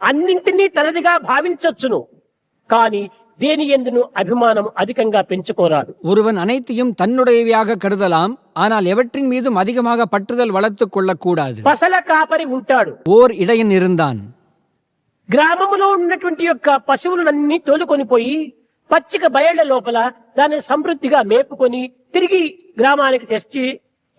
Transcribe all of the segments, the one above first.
అన్నింటినీ తనదిగా భావించొచ్చును, కాని దేని యందును అభిమానం అధికంగా పెంచుకోరాదు. ஒருவன் அனைத்தையும் தன்னுடையவையாக கருதலாம், ஆனால் எவற்றின் மீதும் அதிகமாக பற்றுதல் வளர்த்துக் கொள்ளக்கூடாது. పసల కాపరి ఉంటాడు. ஓர் இடையன் இருந்தான். గ్రామములో ఉన్నటువంటి యొక్క పశువులన్నీ తోలుకొని పోయి పచ్చిక బయళ్ల లోపల దాన్ని సమృద్ధిగా మేపుకొని తిరిగి గ్రామానికి తెచ్చి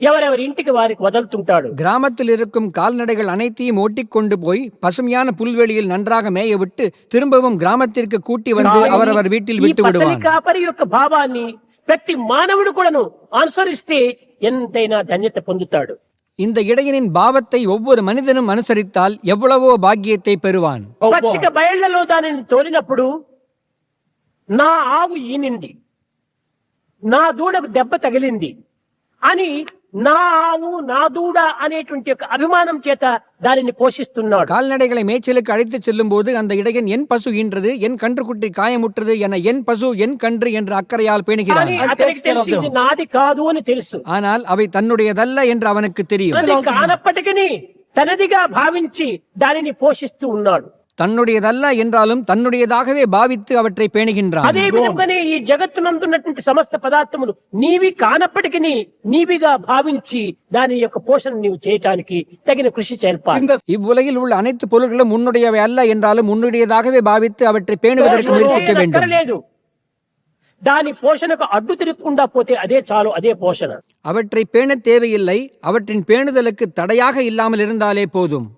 ఎవరెవరి ఇంటికి వారికి వదులుతుంటాడు. கிராமத்தில் இருக்கும் கால்நடைகள் அனைத்தையும் ஓட்டிக்கொண்டு போய் பசுமையான புல்வெளியில் நன்றாக மேய விட்டு திரும்பவும் கிராமத்திற்கு கூட்டி வந்து அவரவர் வீட்டில் விட்டு పసలి விடுவான். కాపరి యొక్క భావాన్ని ప్రతి మానవుడు కూడాను అనుసరిస్తే ఎంతైనా ధన్యత పొందుతాడు. இந்த இடையனின் பாவத்தை ஒவ்வொரு மனிதனும் அனுசரித்தால் எவ்வளவோ பாக்கியத்தை பெறுவான். పచ్చిక బయళ్లలో దానిని తోలినప్పుడు నా ఆవు ఈనింది, నా దూడకు దెబ్బ తగిలింది అని నా ఆవు నా దూడ అనేటువంటి ఒక అభిమానం చేత దానిని పోషిస్తున్నాడు. கால்நடைகளை மேய்ச்சலுக்கு அழைத்துச் செல்லும் போது அந்த இடையன் என் பசு ஈன்றது, என் கன்றுக்குட்டி காயமுற்றது என என் பசு என் கன்று என்ற அக்கறையால் பேணுகிறான். కానీ అతనికి తెలుసు ఇది నాది కాదు అని తెలుసు. ஆனால் అவை தன்னுடையதல்ல என்று அவனுக்கு தெரியும். అది కానప్పటికీ తనదిగా భావించి దానిని పోషిస్తూ ఉన్నాడు. தன்னுடையதல்ல என்றாலும் தன்னுடையதாகவே பாவித்து அவற்றை பேணுகின்றான். అదే విధంగానే ఈ జగత్తునందున్నటువంటి సమస్త పదార్థములు నీవి కానప్పటికీ నీవిగా భావించి దాని యొక్క పోషణ నీవు చేయటానికి తగిన కృషి చేర్పాలి. இவ்வுலகில் உள்ள அனைத்து பொருள்களும் உன்னுடையவை அல்ல என்றாலும் உன்னுடையதாகவே பாவித்து அவற்றை பேணுவதற்கு முயற்சிக்க வேண்டும். లేదు, దాని పోషణకు అడ్డు తిరగకుండా పోతే అదే చాలు, అదే పోషణ. அவற்றை பேண தேவையில்லை, அவற்றின் பேணுதலுக்கு தடையாக இல்லாமல் இருந்தாலே போதும்.